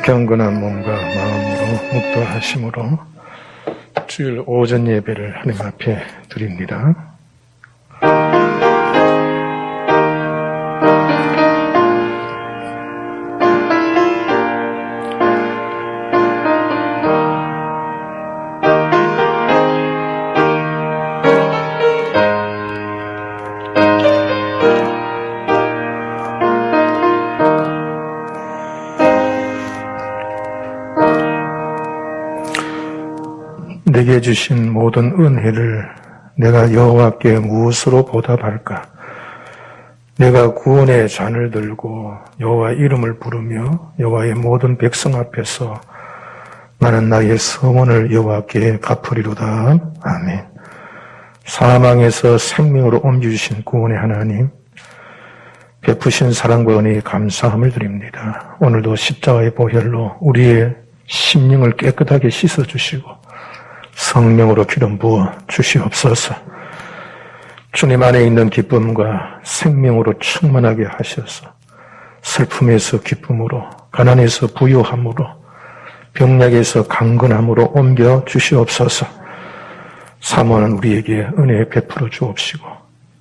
경건한 몸과 마음으로 묵도하심으로 주일 오전 예배를 하나님 앞에 드립니다. 내게 주신 모든 은혜를 내가 여호와께 무엇으로 보답할까? 내가 구원의 잔을 들고 여호와 이름을 부르며 여호와의 모든 백성 앞에서 나는 나의 서원을 여호와께 갚으리로다. 아멘. 사망에서 생명으로 옮겨주신 구원의 하나님, 베푸신 사랑과 은혜에 감사함을 드립니다. 오늘도 십자가의 보혈로 우리의 심령을 깨끗하게 씻어주시고 성령으로 기름 부어 주시옵소서. 주님 안에 있는 기쁨과 생명으로 충만하게 하셔서 슬픔에서 기쁨으로, 가난에서 부유함으로, 병약에서 강건함으로 옮겨 주시옵소서. 사모하는 우리에게 은혜 베풀어 주옵시고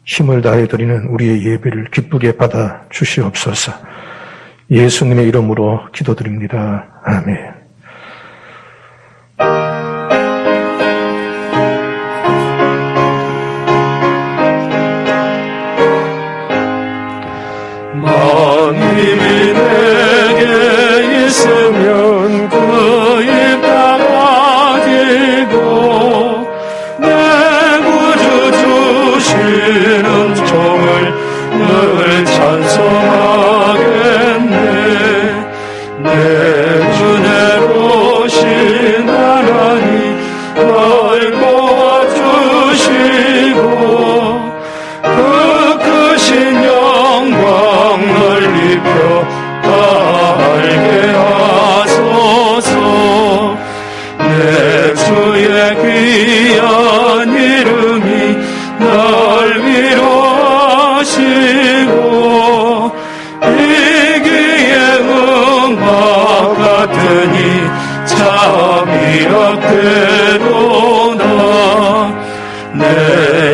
힘을 다해 드리는 우리의 예배를 기쁘게 받아 주시옵소서. 예수님의 이름으로 기도드립니다. 아멘. 힘이 내게 있으면 그 입 다가지고 내 구주 주시는 종을 늘 찬송하겠네. 내 은혜로우신 하나님 널 도와주시고 그 크신 영광 알게 하소서. 내 주의 귀한 이름이 날 위로하시고 이기의 음악 같으니 잠이 없대도다. 내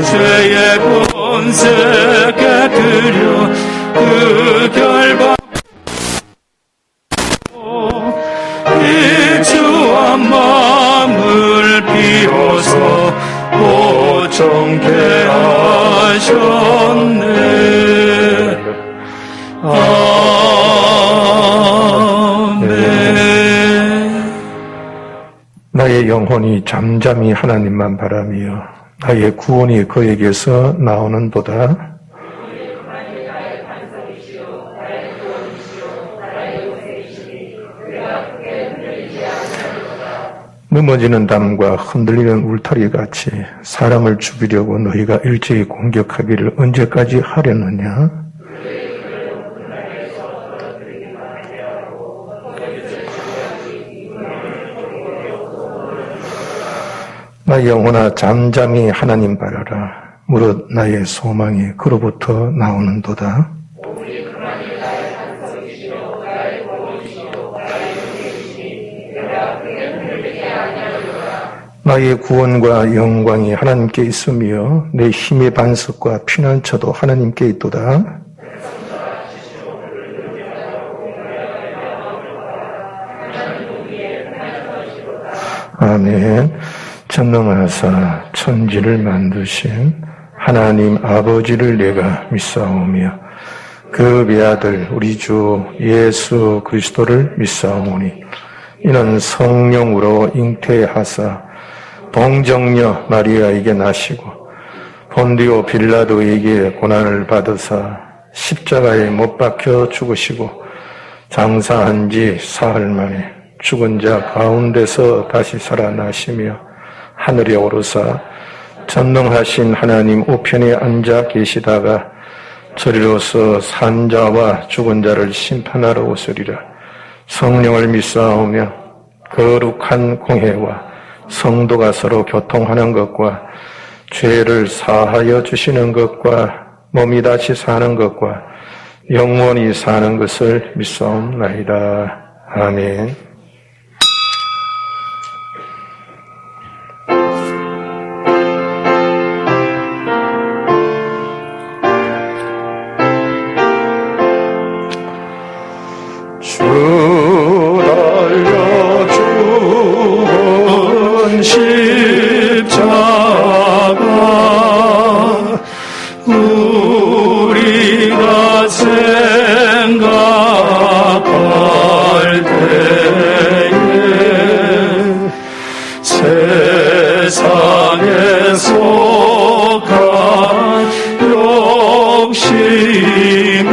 죄의 본세 깨뜨려 그 결과 이 주와 마음을 비워서 보정케 하셨네. 아멘. 나의 영혼이 잠잠히 하나님만 바라며 나의 구원이 그에게서 나오는도다. 넘어지는 담과 흔들리는 울타리 같이 사람을 죽이려고 너희가 일제히 공격하기를 언제까지 하려느냐? 나의 영혼아 잠잠히 하나님 바라라. 무릇 나의 소망이 그로부터 나오는도다. 나의 구원과 영광이 하나님께 있으며 내 힘의 반석과 피난처도 하나님께 있도다. 아멘. 전능하사 천지를 만드신 하나님 아버지를 내가 믿사오며 그 외아들 우리 주 예수 그리스도를 믿사오니 이는 성령으로 잉태하사 동정녀 마리아에게 나시고 본디오 빌라도에게 고난을 받으사 십자가에 못 박혀 죽으시고 장사한 지 사흘 만에 죽은 자 가운데서 다시 살아나시며 하늘에 오르사 전능하신 하나님 우편에 앉아 계시다가 저리로서 산자와 죽은 자를 심판하러 오시리라. 성령을 믿사오며 거룩한 공회와 성도가 서로 교통하는 것과 죄를 사하여 주시는 것과 몸이 다시 사는 것과 영원히 사는 것을 믿사옵나이다. 아멘. 주 달려 죽은 십자가 우리가 생각할 때에 세상에 속한 욕심을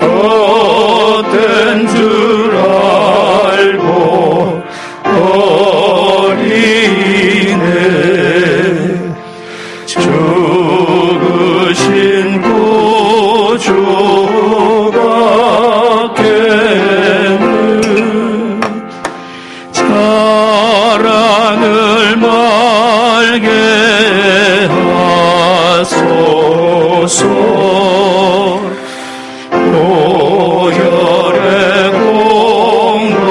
헛된 줄 알고 버리네. 죽으신 구주밖에는 자랑을 말게 하소서. 보혈의 공로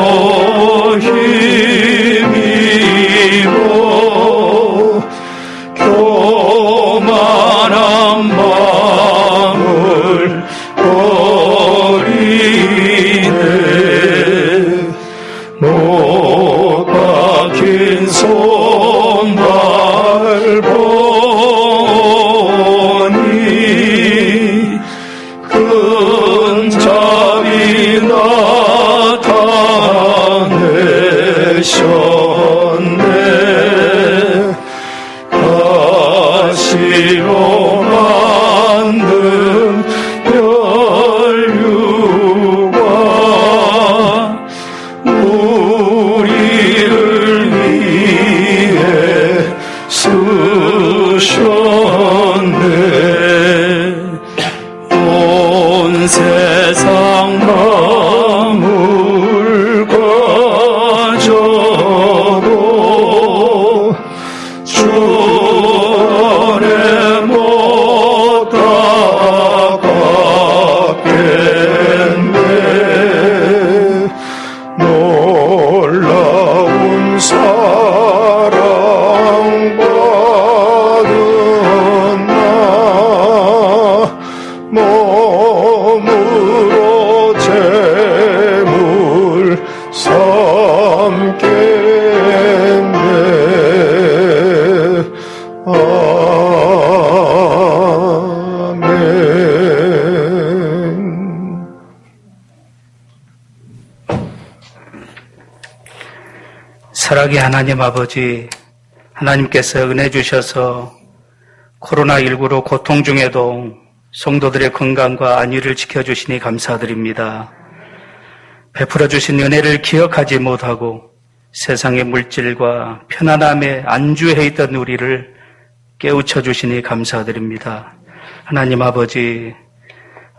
힘입어 교만한 마음을 버리네. 못 박힌 손발 보니 큰 자비 나타내셨네. 가시로 만든 혈류가 우리를 위해 쓰셨네. 온 세상 만물 가져도 주 안에 못 갚겠네. 놀라운 사랑받은 나 몸으로 제물 삼겠네. 아멘. 사랑의 하나님 아버지, 하나님께서 은혜 주셔서 코로나19로 고통 중에도 성도들의 건강과 안위를 지켜주시니 감사드립니다. 베풀어 주신 은혜를 기억하지 못하고 세상의 물질과 편안함에 안주해 있던 우리를 깨우쳐 주시니 감사드립니다. 하나님 아버지,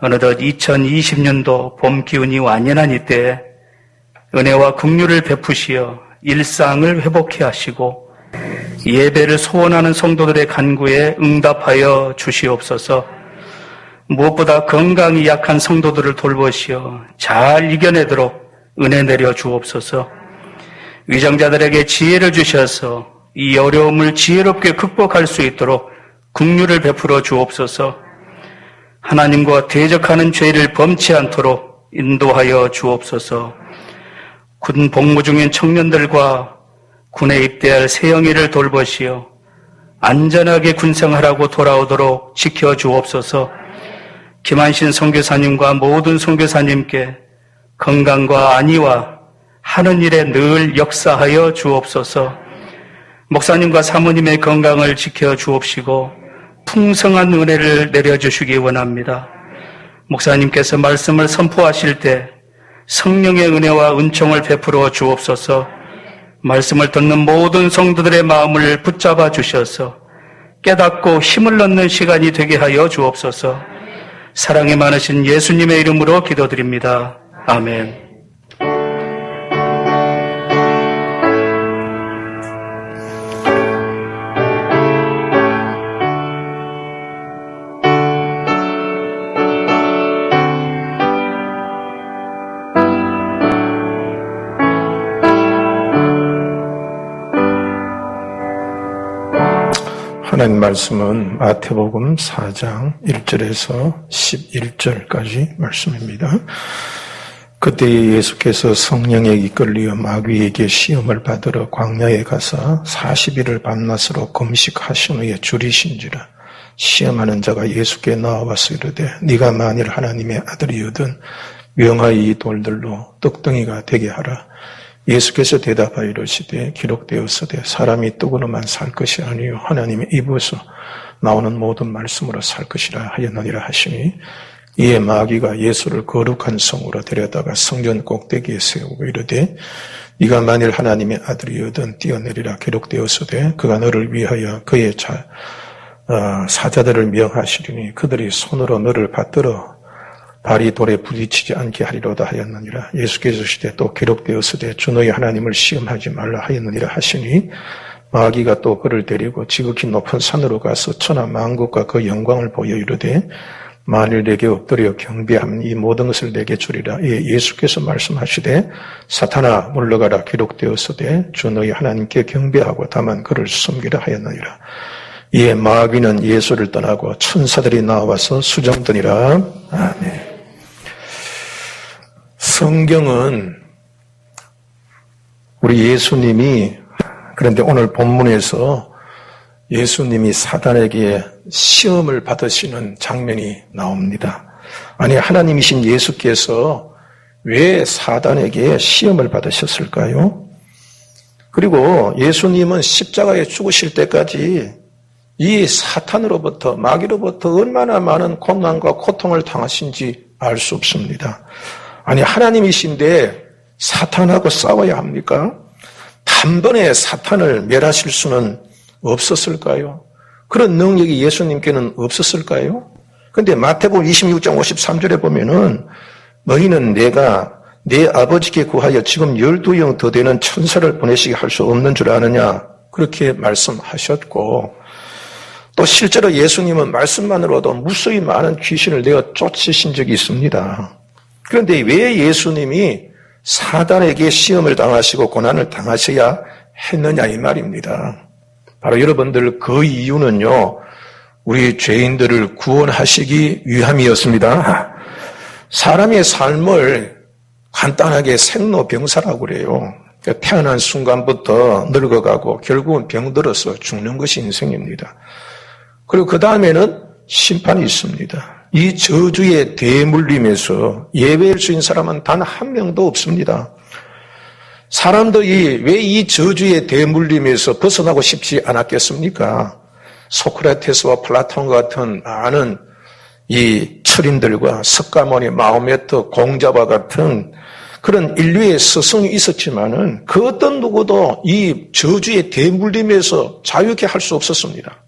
어느덧 2020년도 봄 기운이 완연한 이때 은혜와 긍휼을 베푸시어 일상을 회복해 하시고 예배를 소원하는 성도들의 간구에 응답하여 주시옵소서. 무엇보다 건강이 약한 성도들을 돌보시어 잘 이겨내도록 은혜 내려 주옵소서. 위장자들에게 지혜를 주셔서 이 어려움을 지혜롭게 극복할 수 있도록 긍휼을 베풀어 주옵소서. 하나님과 대적하는 죄를 범치 않도록 인도하여 주옵소서. 군 복무 중인 청년들과 군에 입대할 새영이를 돌보시어 안전하게 군생활하고 돌아오도록 지켜주옵소서. 김한신 선교사님과 모든 선교사님께 건강과 안위와 하는 일에 늘 역사하여 주옵소서. 목사님과 사모님의 건강을 지켜주옵시고 풍성한 은혜를 내려주시기 원합니다. 목사님께서 말씀을 선포하실 때 성령의 은혜와 은총을 베풀어 주옵소서. 말씀을 듣는 모든 성도들의 마음을 붙잡아 주셔서 깨닫고 힘을 얻는 시간이 되게 하여 주옵소서. 사랑이 많으신 예수님의 이름으로 기도드립니다. 아멘. 하나님 말씀은 마태복음 4장 1절에서 11절까지 말씀입니다. 그때 예수께서 성령에 이끌려 마귀에게 시험을 받으러 광야에 가서 40일을 밤낮으로 금식하신 후에 줄이신지라. 시험하는 자가 예수께 나와서 이르되 네가 만일 하나님의 아들이거든 명하여 이 돌들로 떡덩이가 되게 하라. 예수께서 대답하여 이르시되 기록되었으되 사람이 떡으로만 살 것이 아니요 하나님의 입에서 나오는 모든 말씀으로 살 것이라 하였느니라 하시니 이에 마귀가 예수를 거룩한 성으로 데려다가 성전 꼭대기에 세우고 이르되 네가 만일 하나님의 아들이거든 뛰어내리라. 기록되었으되 그가 너를 위하여 그의 사자들을 명하시리니 그들이 손으로 너를 받들어 발이 돌에 부딪히지 않게 하리로다 하였느니라. 예수께서 시되 또 기록되었으되 주 너희 하나님을 시험하지 말라 하였느니라 하시니 마귀가 또 그를 데리고 지극히 높은 산으로 가서 천하 만국과 그 영광을 보여 이르되 만일 내게 엎드려 경배하면 이 모든 것을 내게 주리라. 예수께서 말씀하시되 사탄아 물러가라. 기록되었으되 주 너희 하나님께 경배하고 다만 그를 섬기라 하였느니라. 이에 마귀는 예수를 떠나고 천사들이 나와서 수정더니라. 아멘. 성경은 우리 예수님이, 그런데 오늘 본문에서 예수님이 사단에게 시험을 받으시는 장면이 나옵니다. 아니, 하나님이신 예수께서 왜 사단에게 시험을 받으셨을까요? 그리고 예수님은 십자가에 죽으실 때까지 이 사탄으로부터, 마귀로부터 얼마나 많은 고난과 고통을 당하신지 알 수 없습니다. 아니, 하나님이신데 사탄하고 싸워야 합니까? 단번에 사탄을 멸하실 수는 없었을까요? 그런 능력이 예수님께는 없었을까요? 그런데 마태복음 26장 53절에 보면은 너희는 내가 내 아버지께 구하여 지금 12영 더 되는 천사를 보내시게 할 수 없는 줄 아느냐? 그렇게 말씀하셨고, 또 실제로 예수님은 말씀만으로도 무수히 많은 귀신을 내어 쫓으신 적이 있습니다. 그런데 왜 예수님이 사단에게 시험을 당하시고 고난을 당하셔야 했느냐 이 말입니다. 바로 여러분들 그 이유는요, 우리 죄인들을 구원하시기 위함이었습니다. 사람의 삶을 간단하게 생로병사라고 그래요. 태어난 순간부터 늙어가고 결국은 병들어서 죽는 것이 인생입니다. 그리고 그 다음에는 심판이 있습니다. 이 저주의 대물림에서 예외일 수 있는 사람은 단 한 명도 없습니다. 사람들이 왜 이 저주의 대물림에서 벗어나고 싶지 않았겠습니까? 소크라테스와 플라톤 같은 많은 이 철인들과 석가모니, 마호메트, 공자와 같은 그런 인류의 스승이 있었지만은 그 어떤 누구도 이 저주의 대물림에서 자유케 할 수 없었습니다.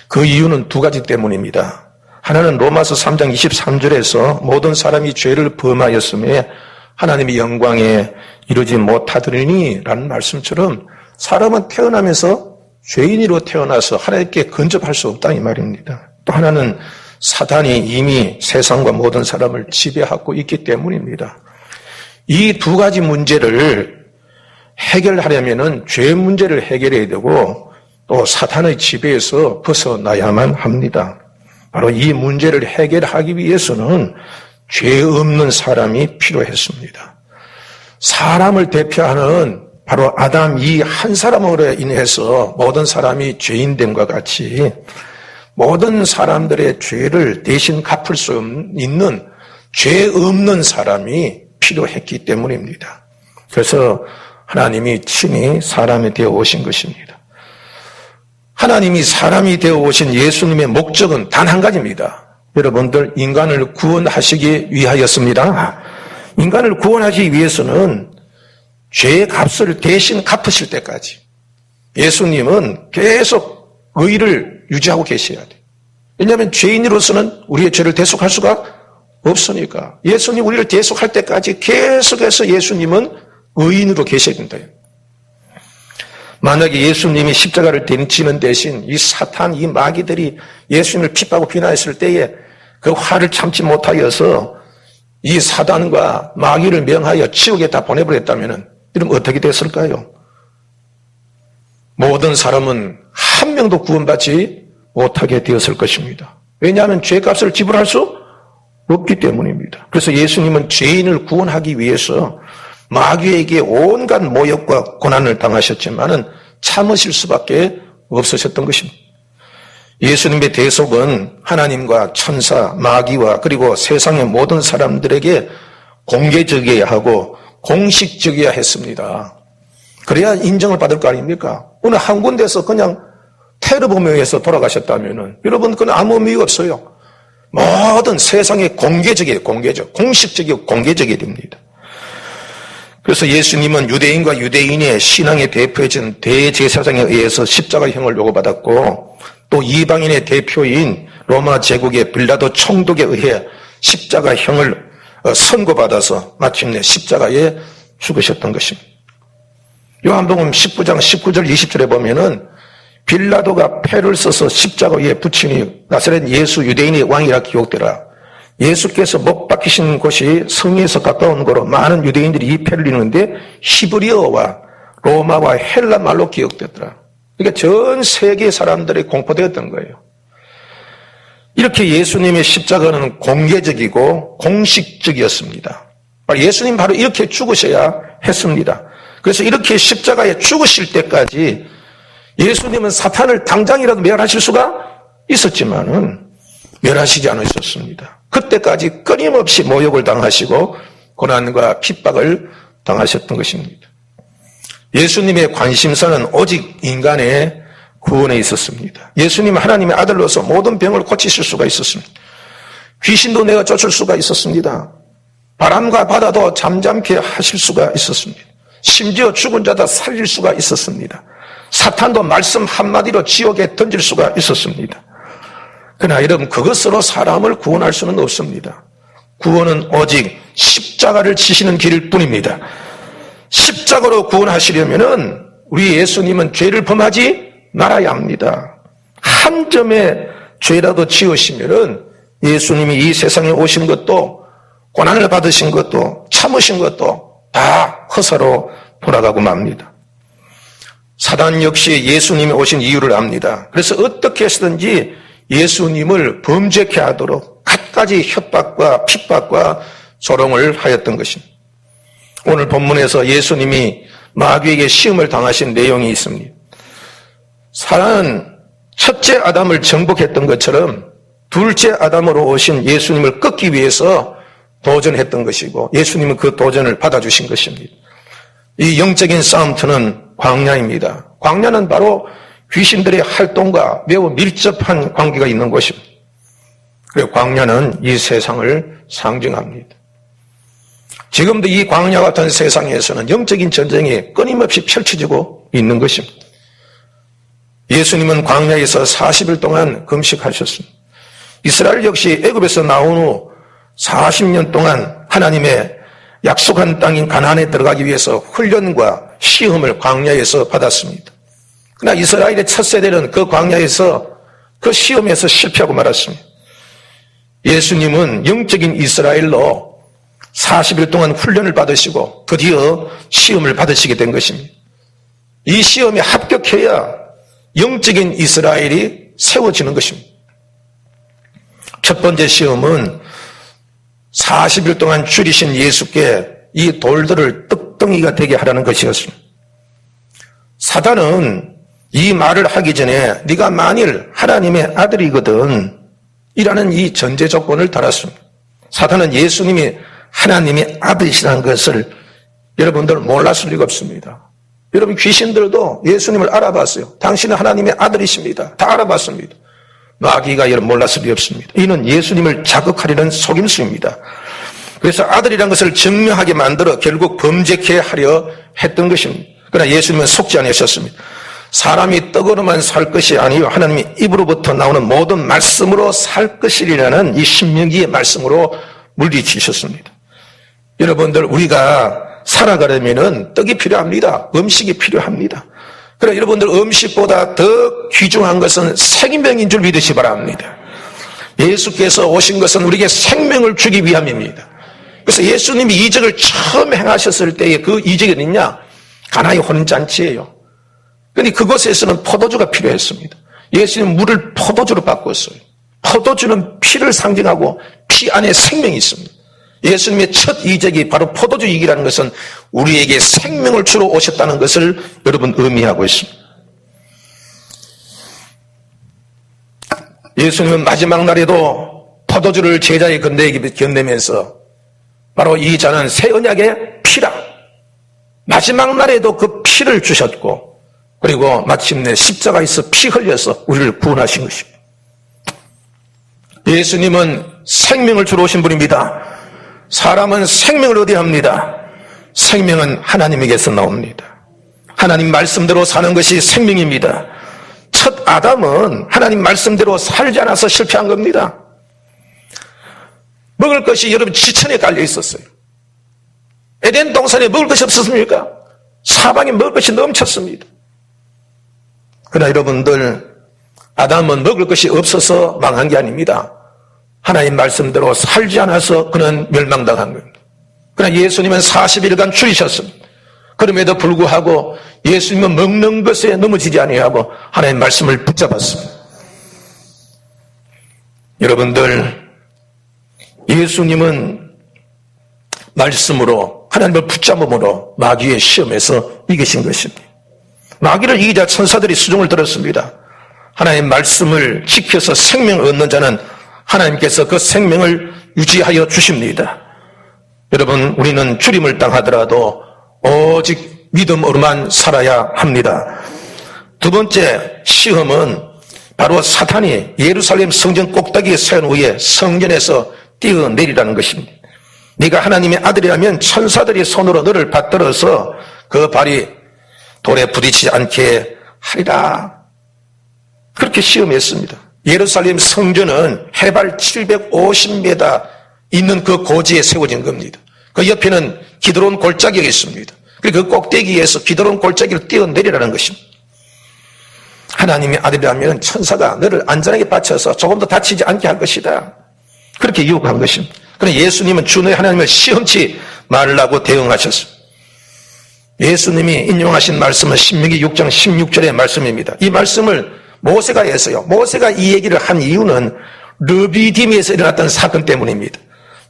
그 이유는 두 가지 때문입니다. 하나는 로마서 3장 23절에서 모든 사람이 죄를 범하였음에 하나님의 영광에 이르지 못하더니 라는 말씀처럼 사람은 태어나면서 죄인으로 태어나서 하나님께 근접할 수 없다 이 말입니다. 또 하나는 사단이 이미 세상과 모든 사람을 지배하고 있기 때문입니다. 이 두 가지 문제를 해결하려면은 죄 문제를 해결해야 되고 또 사탄의 지배에서 벗어나야만 합니다. 바로 이 문제를 해결하기 위해서는 죄 없는 사람이 필요했습니다. 사람을 대표하는 바로 아담 이 한 사람으로 인해서 모든 사람이 죄인됨과 같이 모든 사람들의 죄를 대신 갚을 수 있는 죄 없는 사람이 필요했기 때문입니다. 그래서 하나님이 친히 사람이 되어 오신 것입니다. 하나님이 사람이 되어 오신 예수님의 목적은 단 한 가지입니다. 여러분들 인간을 구원하시기 위하였습니다. 인간을 구원하시기 위해서는 죄의 값을 대신 갚으실 때까지 예수님은 계속 의를 유지하고 계셔야 돼요. 왜냐하면 죄인으로서는 우리의 죄를 대속할 수가 없으니까 예수님 우리를 대속할 때까지 계속해서 예수님은 의인으로 계셔야 된다. 만약에 예수님이 십자가를 지는 대신 이 사탄, 이 마귀들이 예수님을 핍박하고 비난했을 때에 그 화를 참지 못하여서 이 사단과 마귀를 명하여 지옥에 다 보내버렸다면 이러면 어떻게 됐을까요? 모든 사람은 한 명도 구원받지 못하게 되었을 것입니다. 왜냐하면 죄값을 지불할 수 없기 때문입니다. 그래서 예수님은 죄인을 구원하기 위해서 마귀에게 온갖 모욕과 고난을 당하셨지만은 참으실 수밖에 없으셨던 것입니다. 예수님의 대속은 하나님과 천사, 마귀와 그리고 세상의 모든 사람들에게 공개적이어야 하고 공식적이어야 했습니다. 그래야 인정을 받을 거 아닙니까? 어느 한 군데서 그냥 테러범에서 돌아가셨다면은 여러분 그건 아무 의미가 없어요. 모든 세상에 공개적이에요. 공식적이고 공개적이어야 됩니다. 그래서 예수님은 유대인과 유대인의 신앙의 대표해진 대제사장에 의해서 십자가형을 요구받았고 또 이방인의 대표인 로마 제국의 빌라도 총독에 의해 십자가형을 선고받아서 마침내 십자가에 죽으셨던 것입니다. 요한복음 19장 19절 20절에 보면은 빌라도가 패를 써서 십자가 위에 붙이니 나사렛 예수 유대인의 왕이라 기록되라. 예수께서 못 박히신 곳이 성에서 가까운 거로 많은 유대인들이 이 패를 입는데 히브리어와 로마와 헬라 말로 기억되더라. 그러니까 전 세계 사람들이 공포되었던 거예요. 이렇게 예수님의 십자가는 공개적이고 공식적이었습니다. 예수님 바로 이렇게 죽으셔야 했습니다. 그래서 이렇게 십자가에 죽으실 때까지 예수님은 사탄을 당장이라도 멸하실 수가 있었지만은 멸하시지 않으셨습니다. 그때까지 끊임없이 모욕을 당하시고 고난과 핍박을 당하셨던 것입니다. 예수님의 관심사는 오직 인간의 구원에 있었습니다. 예수님은 하나님의 아들로서 모든 병을 고치실 수가 있었습니다. 귀신도 내가 쫓을 수가 있었습니다. 바람과 바다도 잠잠케 하실 수가 있었습니다. 심지어 죽은 자도 살릴 수가 있었습니다. 사탄도 말씀 한마디로 지옥에 던질 수가 있었습니다. 그러나 여러분 그것으로 사람을 구원할 수는 없습니다. 구원은 오직 십자가를 지시는 길일 뿐입니다. 십자가로 구원하시려면은 우리 예수님은 죄를 범하지 말아야 합니다. 한 점의 죄라도 지으시면은 예수님이 이 세상에 오신 것도 고난을 받으신 것도 참으신 것도 다 허사로 돌아가고 맙니다. 사단 역시 예수님이 오신 이유를 압니다. 그래서 어떻게 해서든지 예수님을 범죄케 하도록 갖가지 협박과 핍박과 조롱을 하였던 것입니다. 오늘 본문에서 예수님이 마귀에게 시험을 당하신 내용이 있습니다. 사단은 첫째 아담을 정복했던 것처럼 둘째 아담으로 오신 예수님을 꺾기 위해서 도전했던 것이고 예수님은 그 도전을 받아주신 것입니다. 이 영적인 싸움터는 광야입니다. 광야는 바로 귀신들의 활동과 매우 밀접한 관계가 있는 곳입니다. 그리고 광야는 이 세상을 상징합니다. 지금도 이 광야 같은 세상에서는 영적인 전쟁이 끊임없이 펼쳐지고 있는 것입니다. 예수님은 광야에서 40일 동안 금식하셨습니다. 이스라엘 역시 애굽에서 나온 후 40년 동안 하나님의 약속한 땅인 가나안에 들어가기 위해서 훈련과 시험을 광야에서 받았습니다. 그러나 이스라엘의 첫 세대는 그 광야에서 그 시험에서 실패하고 말았습니다. 예수님은 영적인 이스라엘로 40일 동안 훈련을 받으시고 드디어 시험을 받으시게 된 것입니다. 이 시험에 합격해야 영적인 이스라엘이 세워지는 것입니다. 첫 번째 시험은 40일 동안 줄이신 예수께 이 돌들을 떡덩이가 되게 하라는 것이었습니다. 사단은 이 말을 하기 전에 네가 만일 하나님의 아들이거든 이라는 이 전제 조건을 달았습니다. 사단은 예수님이 하나님의 아들이시라는 것을 여러분들 몰랐을 리가 없습니다. 여러분 귀신들도 예수님을 알아봤어요. 당신은 하나님의 아들이십니다. 다 알아봤습니다. 마귀가 여러분 몰랐을 리 없습니다. 이는 예수님을 자극하려는 속임수입니다. 그래서 아들이라는 것을 증명하게 만들어 결국 범죄케 하려 했던 것입니다. 그러나 예수님은 속지 않으셨습니다. 사람이 떡으로만 살 것이 아니요 하나님의 입으로부터 나오는 모든 말씀으로 살 것이라는 이 신명기의 말씀으로 물리치셨습니다. 여러분들 우리가 살아가려면 떡이 필요합니다. 음식이 필요합니다. 그러나 여러분들 음식보다 더 귀중한 것은 생명인 줄 믿으시 바랍니다. 예수께서 오신 것은 우리에게 생명을 주기 위함입니다. 그래서 예수님이 이적을 처음 행하셨을 때의 그 이적이 어딨냐? 가나의 혼인잔치예요. 그런데 그곳에서는 포도주가 필요했습니다. 예수님은 물을 포도주로 바꿨어요. 포도주는 피를 상징하고 피 안에 생명이 있습니다. 예수님의 첫 이적이 바로 포도주 이기라는 것은 우리에게 생명을 주러 오셨다는 것을 여러분 의미하고 있습니다. 예수님은 마지막 날에도 포도주를 제자에 건네면서 바로 이 잔은 새 언약의 피라. 마지막 날에도 그 피를 주셨고 그리고 마침내 십자가에서 피 흘려서 우리를 구원하신 것입니다. 예수님은 생명을 주러 오신 분입니다. 사람은 생명을 얻어야 합니다. 생명은 하나님에게서 나옵니다. 하나님 말씀대로 사는 것이 생명입니다. 첫 아담은 하나님 말씀대로 살지 않아서 실패한 겁니다. 먹을 것이 여러분 지천에 깔려 있었어요. 에덴 동산에 먹을 것이 없었습니까? 사방에 먹을 것이 넘쳤습니다. 그러나 여러분들, 아담은 먹을 것이 없어서 망한 게 아닙니다. 하나님 말씀대로 살지 않아서 그는 멸망당한 겁니다. 그러나 예수님은 40일간 줄이셨습니다. 그럼에도 불구하고 예수님은 먹는 것에 넘어지지 아니하고 하나님 말씀을 붙잡았습니다. 여러분들, 예수님은 말씀으로 하나님을 붙잡음으로 마귀의 시험에서 이기신 것입니다. 마귀를 이기자 천사들이 수종을 들었습니다. 하나님 말씀을 지켜서 생명을 얻는 자는 하나님께서 그 생명을 유지하여 주십니다. 여러분, 우리는 죽임을 당하더라도 오직 믿음으로만 살아야 합니다. 두 번째 시험은 바로 사탄이 예루살렘 성전 꼭대기에 세운 후에 성전에서 뛰어내리라는 것입니다. 네가 하나님의 아들이라면 천사들이 손으로 너를 받들어서 그 발이 돌에 부딪히지 않게 하리라. 그렇게 시험했습니다. 예루살렘 성전은 해발 750m 있는 그 고지에 세워진 겁니다. 그 옆에는 기드론 골짜기가 있습니다. 그리고 그 꼭대기에서 기드론 골짜기를 뛰어내리라는 것입니다. 하나님의 아들이라면 천사가 너를 안전하게 받쳐서 조금 더 다치지 않게 할 것이다. 그렇게 유혹한 것입니다. 그러나 예수님은 주 너의 하나님을 시험치 말라고 대응하셨습니다. 예수님이 인용하신 말씀은 신명기 6장 16절의 말씀입니다. 이 말씀을 모세가 했어요. 모세가 이 얘기를 한 이유는 르비딤에서 일어났던 사건 때문입니다.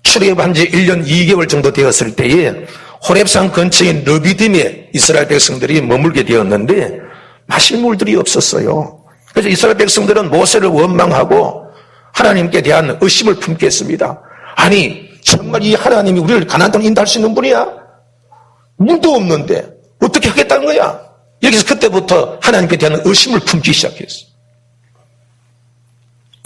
출애굽한 지 1년 2개월 정도 되었을 때에 호렙산 근처인 르비딤에 이스라엘 백성들이 머물게 되었는데 마실 물들이 없었어요. 그래서 이스라엘 백성들은 모세를 원망하고 하나님께 대한 의심을 품게 했습니다. 아니, 정말 이 하나님이 우리를 가나안 땅으로 인도할 수 있는 분이야? 물도 없는데 어떻게 하겠다는 거야? 여기서 그때부터 하나님께 대한 의심을 품기 시작했어요.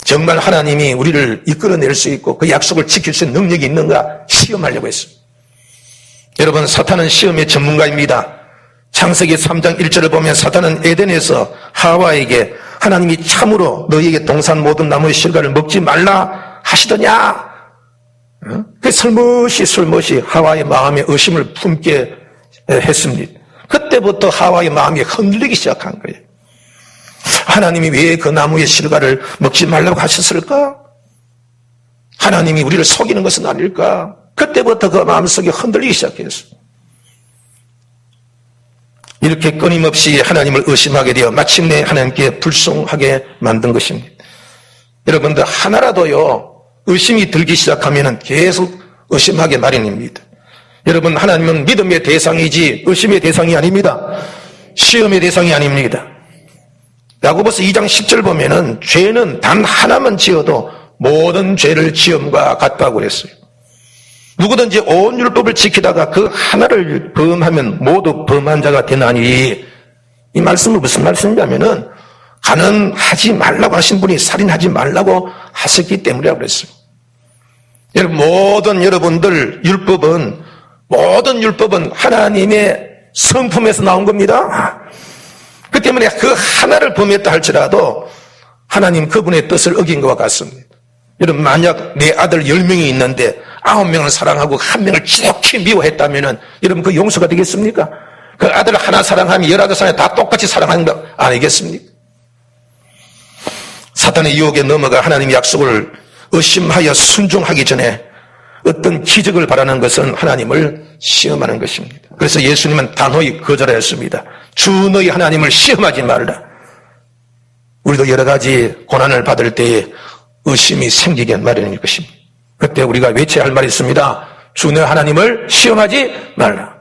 정말 하나님이 우리를 이끌어낼 수 있고 그 약속을 지킬 수 있는 능력이 있는가 시험하려고 했어요. 여러분, 사탄은 시험의 전문가입니다. 창세기 3장 1절을 보면 사탄은 에덴에서 하와에게 하나님이 참으로 너희에게 동산 모든 나무의 실과를 먹지 말라 하시더냐? 그 슬며시 하와의 마음에 의심을 품게 했습니다. 그때부터 하와의 마음이 흔들리기 시작한 거예요. 하나님이 왜 그 나무의 실과를 먹지 말라고 하셨을까? 하나님이 우리를 속이는 것은 아닐까? 그때부터 그 마음속에 흔들리기 시작했어요. 이렇게 끊임없이 하나님을 의심하게 되어 마침내 하나님께 불순하게 만든 것입니다. 여러분들, 하나라도요 의심이 들기 시작하면 계속 의심하게 마련입니다. 여러분, 하나님은 믿음의 대상이지 의심의 대상이 아닙니다. 시험의 대상이 아닙니다. 야고보서 2장 10절 보면은 죄는 단 하나만 지어도 모든 죄를 지음과 같다고 그랬어요. 누구든지 온 율법을 지키다가 그 하나를 범하면 모두 범한 자가 되나니, 이 말씀은 무슨 말씀이냐면은 가늠하지 말라고 하신 분이 살인하지 말라고 하셨기 때문이라고 그랬어요. 여러분, 여러분들 모든 율법은 하나님의 성품에서 나온 겁니다. 그 때문에 그 하나를 범했다 할지라도 하나님 그분의 뜻을 어긴 것과 같습니다. 여러분, 만약 내 아들 10명이 있는데 9명을 사랑하고 1명을 지독히 미워했다면 여러분, 그 용서가 되겠습니까? 그 아들 하나 사랑하면 19사람이 다 똑같이 사랑하는 거 아니겠습니까? 사탄의 유혹에 넘어가 하나님의 약속을 의심하여 순종하기 전에 어떤 기적을 바라는 것은 하나님을 시험하는 것입니다. 그래서 예수님은 단호히 거절하였습니다. 주 너희 하나님을 시험하지 말라. 우리도 여러 가지 고난을 받을 때에 의심이 생기게 마련인 것입니다. 그때 우리가 외쳐야 할 말이 있습니다. 주 너희 하나님을 시험하지 말라.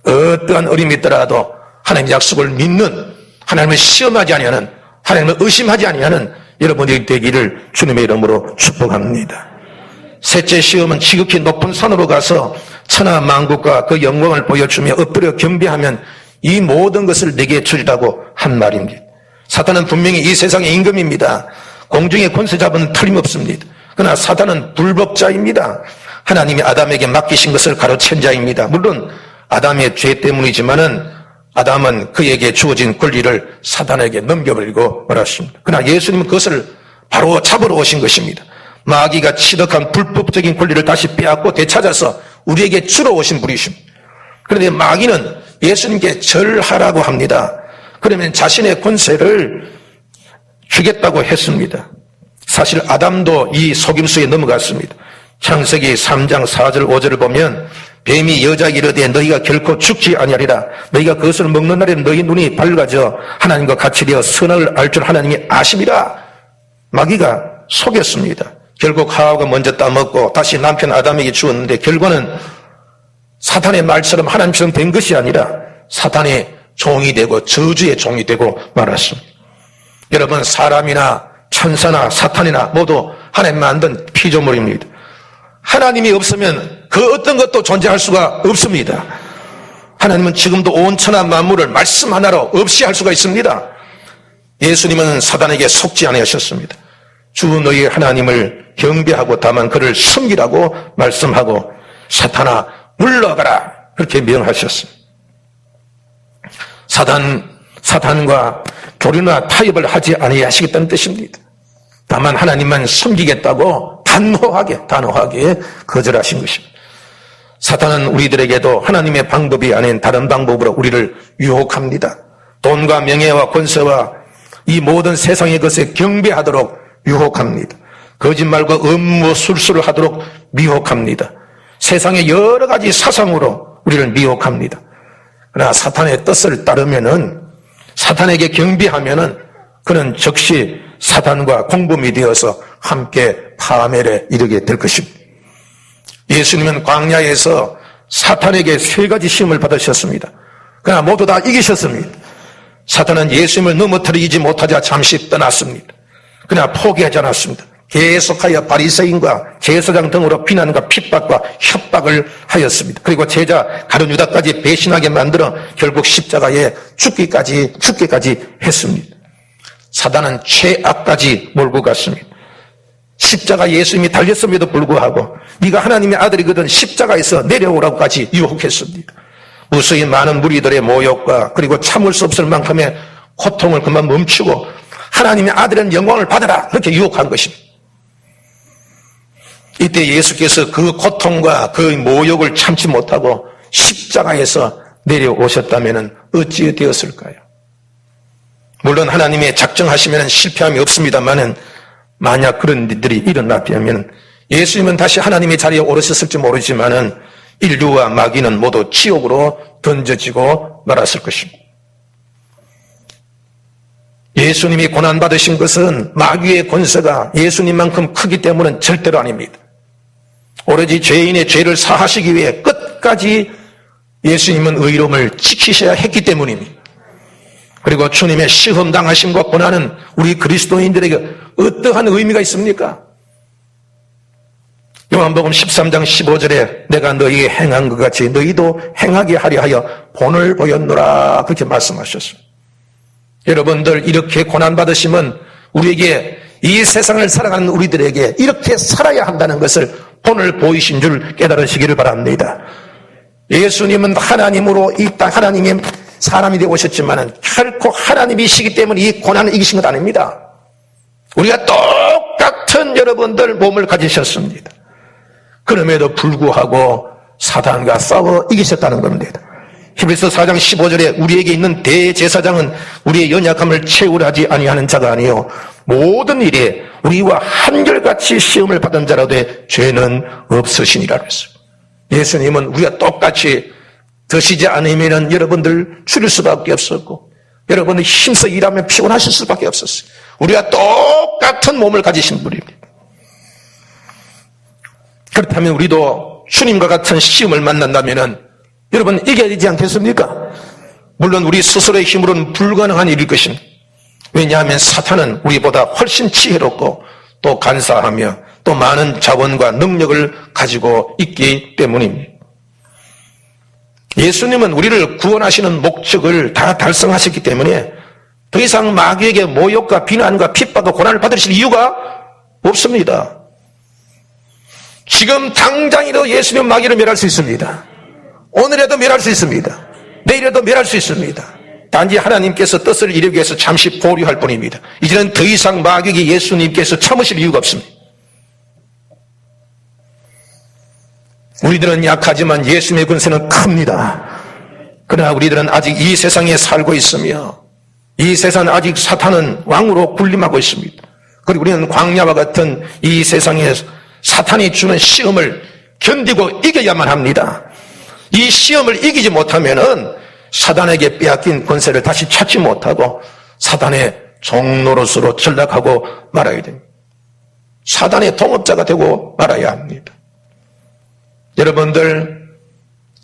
어떠한 어림이 있더라도 하나님의 약속을 믿는, 하나님을 시험하지 아니하는, 하나님을 의심하지 아니하는 여러분이 되기를 주님의 이름으로 축복합니다. 셋째 시험은 지극히 높은 산으로 가서 천하 만국과 그 영광을 보여주며 엎드려 경배하면 이 모든 것을 내게 주리라고 한 말입니다. 사탄은 분명히 이 세상의 임금입니다. 공중의 권세 잡은 틀림없습니다. 그러나 사탄은 불법자입니다. 하나님이 아담에게 맡기신 것을 가로챈 자입니다. 물론 아담의 죄 때문이지만은 아담은 그에게 주어진 권리를 사탄에게 넘겨버리고 말았습니다. 그러나 예수님은 그것을 바로 잡으러 오신 것입니다. 마귀가 취득한 불법적인 권리를 다시 빼앗고 되찾아서 우리에게 주러 오신 분이십니다. 그런데 마귀는 예수님께 절하라고 합니다. 그러면 자신의 권세를 주겠다고 했습니다. 사실 아담도 이 속임수에 넘어갔습니다. 창세기 3장 4절 5절을 보면 뱀이 여자에게 이르되 너희가 결코 죽지 아니하리라. 너희가 그것을 먹는 날에 너희 눈이 밝아져 하나님과 같이 되어 선악을 알 줄 하나님이 아심이라. 마귀가 속였습니다. 결국 하와가 먼저 따먹고 다시 남편 아담에게 주었는데 결과는 사탄의 말처럼 하나님처럼 된 것이 아니라 사탄의 종이 되고 저주의 종이 되고 말았습니다. 여러분, 사람이나 천사나 사탄이나 모두 하나님 만든 피조물입니다. 하나님이 없으면 그 어떤 것도 존재할 수가 없습니다. 하나님은 지금도 온 천하 만물을 말씀 하나로 없이 할 수가 있습니다. 예수님은 사단에게 속지 않으셨습니다. 주 너희 하나님을 경배하고 다만 그를 섬기라고 말씀하고 사탄아 물러가라 그렇게 명하셨습니다. 사탄과 교류나 타협을 하지 아니하시겠다는 뜻입니다. 다만 하나님만 섬기겠다고 단호하게 거절하신 것입니다. 사탄은 우리들에게도 하나님의 방법이 아닌 다른 방법으로 우리를 유혹합니다. 돈과 명예와 권세와 이 모든 세상의 것에 경배하도록 유혹합니다. 거짓말과 음모 술수를 하도록 미혹합니다. 세상의 여러 가지 사상으로 우리를 미혹합니다. 그러나 사탄의 뜻을 따르면은, 사탄에게 경배하면은 그는 즉시 사탄과 공범이 되어서 함께 파멸에 이르게 될 것입니다. 예수님은 광야에서 사탄에게 3가지 시험을 받으셨습니다. 그러나 모두 다 이기셨습니다. 사탄은 예수님을 넘어뜨리지 못하자 잠시 떠났습니다. 그러나 포기하지 않았습니다. 계속하여 바리새인과 제사장 등으로 비난과 핍박과 협박을 하였습니다. 그리고 제자 가룟 유다까지 배신하게 만들어 결국 십자가에 죽기까지 했습니다. 사단은 최악까지 몰고 갔습니다. 십자가 예수님이 달렸음에도 불구하고 네가 하나님의 아들이거든 십자가에서 내려오라고까지 유혹했습니다. 무수히 많은 무리들의 모욕과 그리고 참을 수 없을 만큼의 고통을 그만 멈추고 하나님의 아들은 영광을 받아라 그렇게 유혹한 것입니다. 이때 예수께서 그 고통과 그 모욕을 참지 못하고 십자가에서 내려오셨다면 어찌 되었을까요? 물론 하나님의 작정하시면 실패함이 없습니다만은 만약 그런 일들이 일어났다면 예수님은 다시 하나님의 자리에 오르셨을지 모르지만은 인류와 마귀는 모두 지옥으로 던져지고 말았을 것입니다. 예수님이 고난받으신 것은 마귀의 권세가 예수님만큼 크기 때문은 절대로 아닙니다. 오로지 죄인의 죄를 사하시기 위해 끝까지 예수님은 의로움을 지키셔야 했기 때문입니다. 그리고 주님의 시험당하심과 고난은 우리 그리스도인들에게 어떠한 의미가 있습니까? 요한복음 13장 15절에 내가 너희에게 행한 것 같이 너희도 행하게 하려 하여 본을 보였노라 그렇게 말씀하셨습니다. 여러분들 이렇게 고난받으시면 우리에게 이 세상을 살아가는 우리들에게 이렇게 살아야 한다는 것을 본을 보이신 줄 깨달으시기를 바랍니다. 예수님은 하나님으로 이 땅 하나님의 사람이 되어 오셨지만 결코 하나님이시기 때문에 이 고난을 이기신 것 아닙니다. 우리가 똑같은 여러분들 몸을 가지셨습니다. 그럼에도 불구하고 사단과 싸워 이기셨다는 겁니다. 히브리서 4장 15절에 우리에게 있는 대제사장은 우리의 연약함을 채우려 하지 아니하는 자가 아니요 모든 일에 우리와 한결같이 시험을 받은 자라도 죄는 없으시니라 그랬어요. 예수님은 우리가 똑같이 드시지 않으면 여러분들 줄일 수밖에 없었고 여러분들 힘써 일하면 피곤하실 수밖에 없었어요. 우리가 똑같은 몸을 가지신 분입니다. 그렇다면 우리도 주님과 같은 시험을 만난다면 여러분 이겨야 되지 않겠습니까? 물론 우리 스스로의 힘으로는 불가능한 일일 것입니다. 왜냐하면 사탄은 우리보다 훨씬 지혜롭고 또 간사하며 또 많은 자원과 능력을 가지고 있기 때문입니다. 예수님은 우리를 구원하시는 목적을 다 달성하셨기 때문에 더 이상 마귀에게 모욕과 비난과 핍박과 고난을 받으실 이유가 없습니다. 지금 당장이라도 예수님 마귀를 멸할 수 있습니다. 오늘에도 멸할 수 있습니다. 내일에도 멸할 수 있습니다. 단지 하나님께서 뜻을 이루기 위해서 잠시 보류할 뿐입니다. 이제는 더 이상 마귀에게 예수님께서 참으실 이유가 없습니다. 우리들은 약하지만 예수님의 권세는 큽니다. 그러나 우리들은 아직 이 세상에 살고 있으며 이 세상 아직 사탄은 왕으로 군림하고 있습니다. 그리고 우리는 광야와 같은 이 세상에 사탄이 주는 시험을 견디고 이겨야만 합니다. 이 시험을 이기지 못하면은 사단에게 빼앗긴 권세를 다시 찾지 못하고 사단의 종노릇으로 전락하고 말아야 됩니다. 사단의 동업자가 되고 말아야 합니다. 여러분들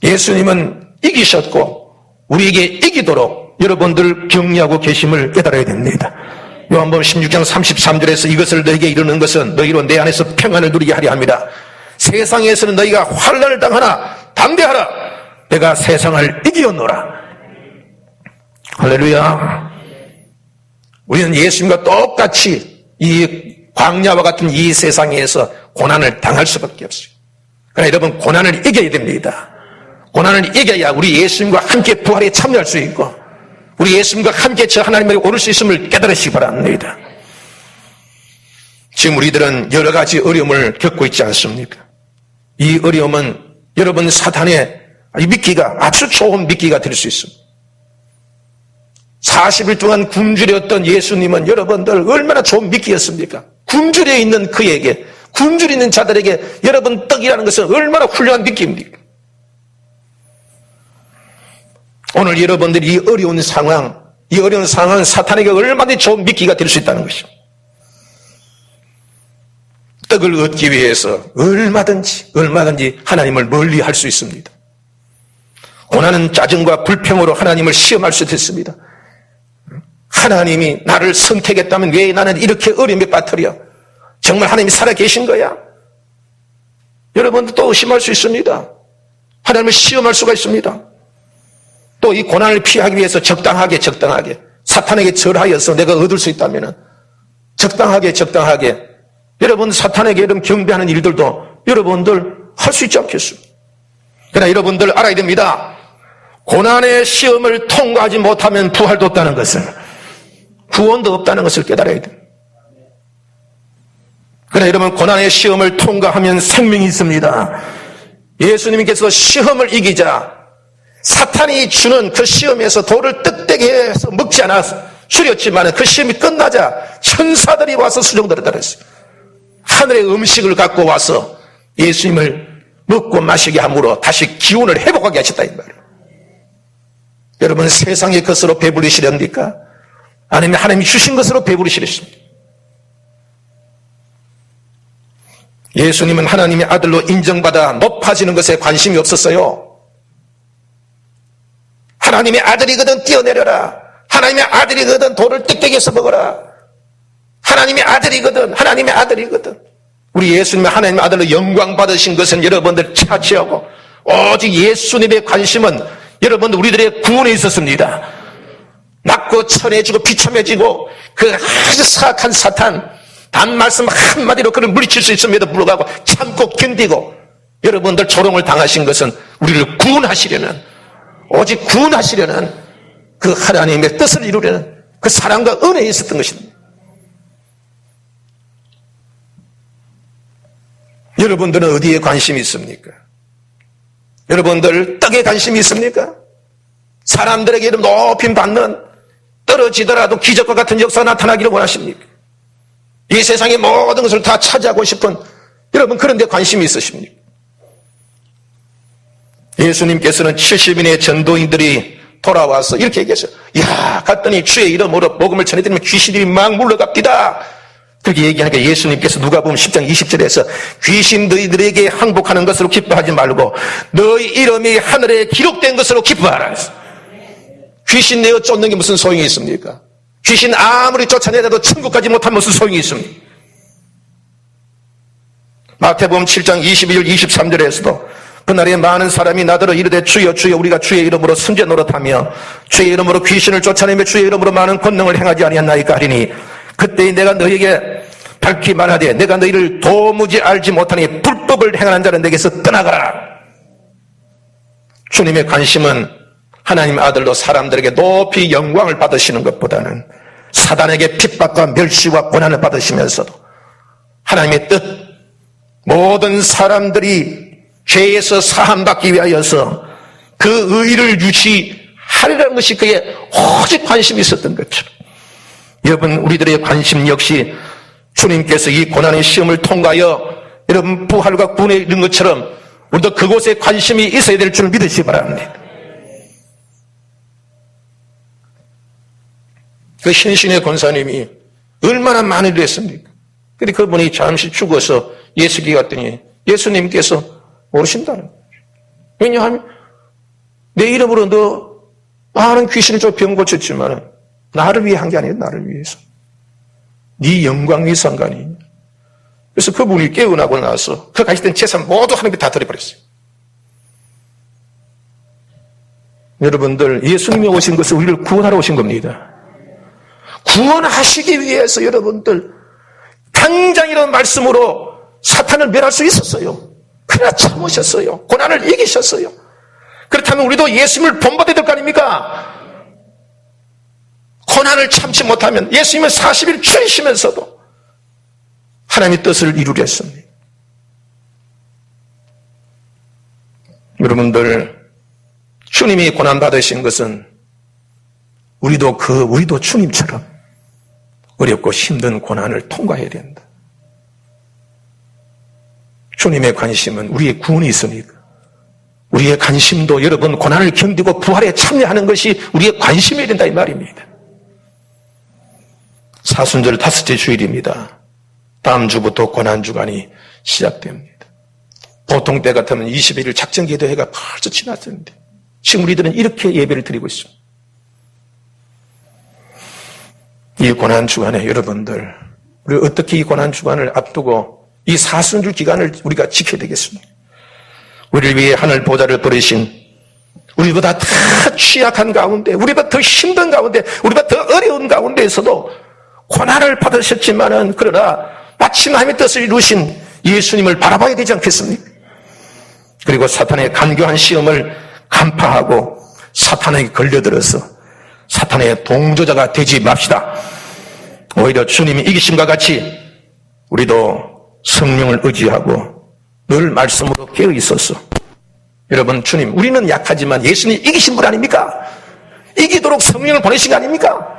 예수님은 이기셨고 우리에게 이기도록 여러분들 격려하고 계심을 깨달아야 됩니다. 요한복음 16장 33절에서 이것을 너에게 이루는 것은 너희로 내 안에서 평안을 누리게 하려 합니다. 세상에서는 너희가 환난을 당하나 담대하라. 내가 세상을 이기었노라. 할렐루야. 우리는 예수님과 똑같이 이 광야와 같은 이 세상에서 고난을 당할 수밖에 없어요. 그러나 여러분 고난을 이겨야 됩니다. 고난을 이겨야 우리 예수님과 함께 부활에 참여할 수 있고 우리 예수님과 함께 저 하나님을 오를 수 있음을 깨달으시기 바랍니다. 지금 우리들은 여러 가지 어려움을 겪고 있지 않습니까? 이 어려움은 여러분 사탄의 미끼가 아주 좋은 미끼가 될 수 있습니다. 40일 동안 굶주렸던 예수님은 여러분들 얼마나 좋은 미끼였습니까? 굶주려 있는 그에게 굶주려 있는 자들에게 여러분 떡이라는 것은 얼마나 훌륭한 미끼입니까? 오늘 여러분들이 이 어려운 상황은 사탄에게 얼마나 좋은 미끼가 될 수 있다는 것입니다. 떡을 얻기 위해서 얼마든지 하나님을 멀리할 수 있습니다. 고난은 짜증과 불평으로 하나님을 시험할 수도 있습니다. 하나님이 나를 선택했다면 왜 나는 이렇게 어려움에 빠뜨려? 정말 하나님이 살아계신 거야? 여러분도 또 의심할 수 있습니다. 하나님을 시험할 수가 있습니다. 또 이 고난을 피하기 위해서 적당하게 사탄에게 절하여서 내가 얻을 수 있다면 적당하게 여러분 사탄에게 이런 경배하는 일들도 여러분들 할 수 있지 않겠습니까? 그러나 여러분들 알아야 됩니다. 고난의 시험을 통과하지 못하면 부활도 없다는 것을, 구원도 없다는 것을 깨달아야 됩니다. 그러나 여러분 고난의 시험을 통과하면 생명이 있습니다. 예수님께서 시험을 이기자 사탄이 주는 그 시험에서 돌을 뜯대게 해서 먹지 않아서 줄였지만 그 시험이 끝나자 천사들이 와서 수종들을 따랐어요. 하늘의 음식을 갖고 와서 예수님을 먹고 마시게 함으로 다시 기운을 회복하게 하셨다 이 말이에요. 여러분 세상의 것으로 배부르시렵니까? 아니면 하나님이 주신 것으로 배부르시렵니까? 예수님은 하나님의 아들로 인정받아 높아지는 것에 관심이 없었어요. 하나님의 아들이거든 뛰어내려라. 하나님의 아들이거든 돌을 뜯대기해서 먹어라. 하나님의 아들이거든. 우리 예수님의 하나님의 아들로 영광 받으신 것은 여러분들 차치하고 오직 예수님의 관심은 여러분들 우리들의 구원에 있었습니다. 낮고 천해지고 비참해지고 그 아주 사악한 사탄 단 말씀 한마디로 그를 물리칠 수 있음에도 불구하고 참고 견디고 여러분들 조롱을 당하신 것은 우리를 구원하시려는 오직 구원하시려는 그 하나님의 뜻을 이루려는 그 사랑과 은혜에 있었던 것입니다. 여러분들은 어디에 관심이 있습니까? 여러분들 떡에 관심이 있습니까? 사람들에게 이름 높임 받는, 떨어지더라도 기적과 같은 역사가 나타나기를 원하십니까? 이 세상의 모든 것을 다 차지하고 싶은 여러분, 그런 데 관심이 있으십니까? 예수님께서는 70인의 전도인들이 돌아와서 이렇게 얘기했어요. 야, 갔더니 주의 이름으로 복음을 전해드리면 귀신들이 막 물러갑디다. 그렇게 얘기하니까 예수님께서 누가복음 10장 20절에서 귀신 너희들에게 항복하는 것으로 기뻐하지 말고 너희 이름이 하늘에 기록된 것으로 기뻐하라. 귀신 내어 쫓는 게 무슨 소용이 있습니까? 귀신 아무리 쫓아내도 천국 가지 못하면 무슨 소용이 있습니까? 마태복음 7장 21절 23절에서도 그날에 많은 사람이 나더러 이르되 주여 주여 우리가 주의 이름으로 선제 노릇하며 주의 이름으로 귀신을 쫓아내며 주의 이름으로 많은 권능을 행하지 아니하나이까 하리니 그때 내가 너희에게 밝히 말하되 내가 너희를 도무지 알지 못하니 불법을 행하는 자는 내게서 떠나가라. 주님의 관심은 하나님 아들로 사람들에게 높이 영광을 받으시는 것보다는 사단에게 핍박과 멸시와 고난을 받으시면서도 하나님의 뜻, 모든 사람들이 죄에서 사함받기 위하여서 그 의를 유지하리라는 것이 그의 오직 관심이 있었던 것처럼 여러분, 우리들의 관심 역시 주님께서 이 고난의 시험을 통과하여 여러분 부활과 구원에 이른 것처럼 우리도 그곳에 관심이 있어야 될 줄 믿으시기 바랍니다. 그 신신의 권사님이 얼마나 많은 일을 했습니까? 근데 그분이 잠시 죽어서 예수께 갔더니 예수님께서 모르신다는 거죠. 왜냐하면 내 이름으로 너 많은 귀신을 쫓아 병 고쳤지만 나를 위해 한 게 아니에요. 나를 위해서. 네 영광이 상관이 있냐. 그래서 그분이 깨어나고 나서 그 가지던 재산 모두 하나님께 다 드려버렸어요. 여러분들, 예수님이 오신 것은 우리를 구원하러 오신 겁니다. 구원하시기 위해서 여러분들 당장 이런 말씀으로 사탄을 멸할 수 있었어요. 그러나 참으셨어요. 고난을 이기셨어요. 그렇다면 우리도 예수님을 본받아야 될 거 아닙니까? 고난을 참지 못하면 예수님은 40일 줄이시면서도 하나님의 뜻을 이루려 했습니다. 여러분들, 주님이 고난받으신 것은 우리도 주님처럼 어렵고 힘든 고난을 통과해야 된다. 주님의 관심은 우리의 구원이 있습니까? 우리의 관심도 여러분 고난을 견디고 부활에 참여하는 것이 우리의 관심이 된다 이 말입니다. 사순절 5째 주일입니다. 다음 주부터 고난주간이 시작됩니다. 보통 때 같으면 21일 작정기도회가 벌써 지났었는데 지금 우리들은 이렇게 예배를 드리고 있습니다. 이 고난주간에 여러분들, 우리 어떻게 이 고난주간을 앞두고 이 사순절 기간을 우리가 지켜야 되겠습니까? 우리를 위해 하늘 보좌를 버리신, 우리보다 더 취약한 가운데, 우리보다 더 힘든 가운데, 우리보다 더 어려운 가운데에서도 고난을 받으셨지만은 그러나 마침 하나님의 뜻을 이루신 예수님을 바라봐야 되지 않겠습니까? 그리고 사탄의 간교한 시험을 간파하고 사탄에게 걸려들어서 사탄의 동조자가 되지 맙시다. 오히려 주님이 이기심과 같이 우리도 성령을 의지하고 늘 말씀으로 깨어 있어서 여러분, 주님, 우리는 약하지만 예수님이 이기신 분 아닙니까? 이기도록 성령을 보내신 거 아닙니까?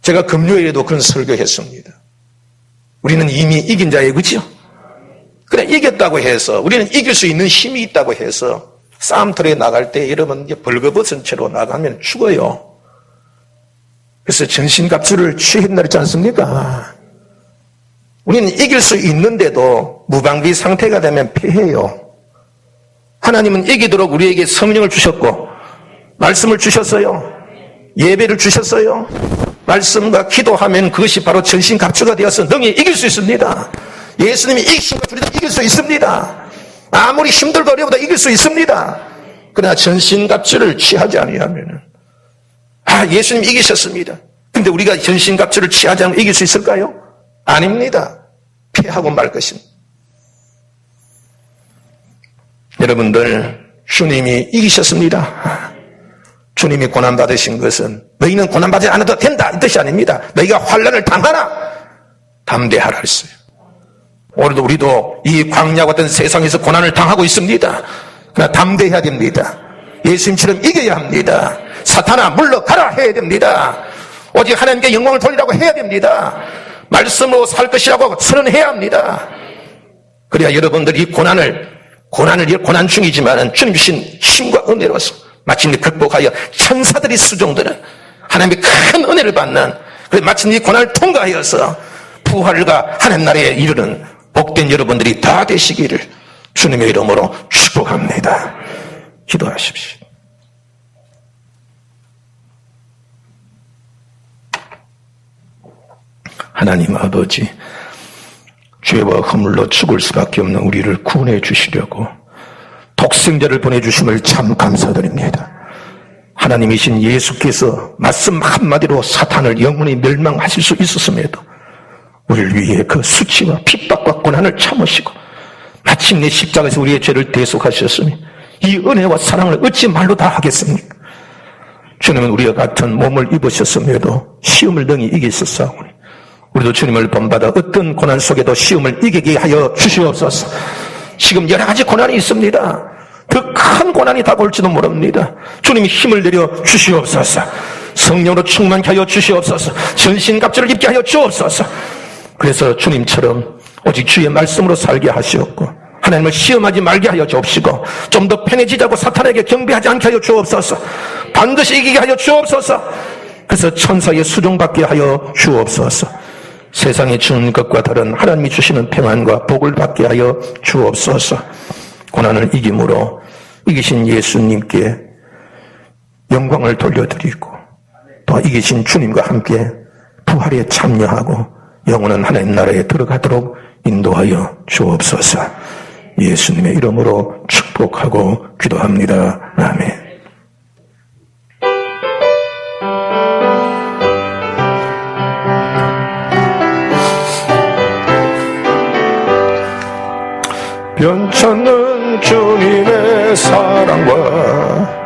제가 금요일에도 그런 설교했습니다. 우리는 이미 이긴 자예요, 그렇죠? 그래, 이겼다고 해서 우리는 이길 수 있는 힘이 있다고 해서 싸움터에 나갈 때 여러분 벌거벗은 채로 나가면 죽어요. 그래서 전신갑주를 취했나 그랬지 않습니까? 우리는 이길 수 있는데도 무방비 상태가 되면 패해요. 하나님은 이기도록 우리에게 성령을 주셨고 말씀을 주셨어요. 예배를 주셨어요. 말씀과 기도하면 그것이 바로 전신갑주가 되어서 능히 이길 수 있습니다. 예수님이 이기신 것 우리도 이길 수 있습니다. 아무리 힘들고 어려워도 이길 수 있습니다. 그러나 전신갑주를 취하지 아니하면 예수님 이기셨습니다. 근데 우리가 전신갑주를 취하지 않으면 이길 수 있을까요? 아닙니다. 피하고 말 것입니다. 여러분들, 주님이 이기셨습니다. 주님이 고난받으신 것은 너희는 고난받지 않아도 된다 이 뜻이 아닙니다. 너희가 환난을 당하나 담대하라 했어요. 오늘도 우리도 이 광야 같은 세상에서 고난을 당하고 있습니다. 그러나 담대해야 됩니다. 예수님처럼 이겨야 합니다. 사탄아 물러가라 해야 됩니다. 오직 하나님께 영광을 돌리라고 해야 됩니다. 말씀으로 살 것이라고 선언해야 합니다. 그래야 여러분들이 고난 중이지만은 주님 주신 힘과 은혜로서 마침내 극복하여 천사들이 수종드는 하나님의 큰 은혜를 받는, 그래서 마침내 이 고난을 통과하여서 부활과 하나님 나라에 이르는 복된 여러분들이 다 되시기를 주님의 이름으로 축복합니다. 기도하십시오. 하나님 아버지, 죄와 허물로 죽을 수밖에 없는 우리를 구원해 주시려고 독생자를 보내주심을 참 감사드립니다. 하나님이신 예수께서 말씀 한마디로 사탄을 영원히 멸망하실 수 있었음에도 우리를 위해 그 수치와 핍박과 고난을 참으시고 마침내 십자가에서 우리의 죄를 대속하셨으니 이 은혜와 사랑을 어찌 말로 다 하겠습니까? 주님은 우리와 같은 몸을 입으셨음에도 시험을 능히 이기셨사오니 우리도 주님을 본받아 어떤 고난 속에도 시험을 이기게 하여 주시옵소서. 지금 여러 가지 고난이 있습니다. 더 큰 고난이 다가올지도 모릅니다. 주님이 힘을 내려 주시옵소서. 성령으로 충만케 하여 주시옵소서. 전신갑주를 입게 하여 주옵소서. 그래서 주님처럼 오직 주의 말씀으로 살게 하시옵고 하나님을 시험하지 말게 하여 주옵시고 좀 더 편해지자고 사탄에게 경배하지 않게 하여 주옵소서. 반드시 이기게 하여 주옵소서. 그래서 천사의 수종받게 하여 주옵소서. 세상에 주는 것과 다른 하나님이 주시는 평안과 복을 받게 하여 주옵소서. 고난을 이김으로 이기신 예수님께 영광을 돌려드리고 또 이기신 주님과 함께 부활에 참여하고 영원한 하나님 나라에 들어가도록 인도하여 주옵소서. 예수님의 이름으로 축복하고 기도합니다. 아멘. 변찮는 주님의 사랑과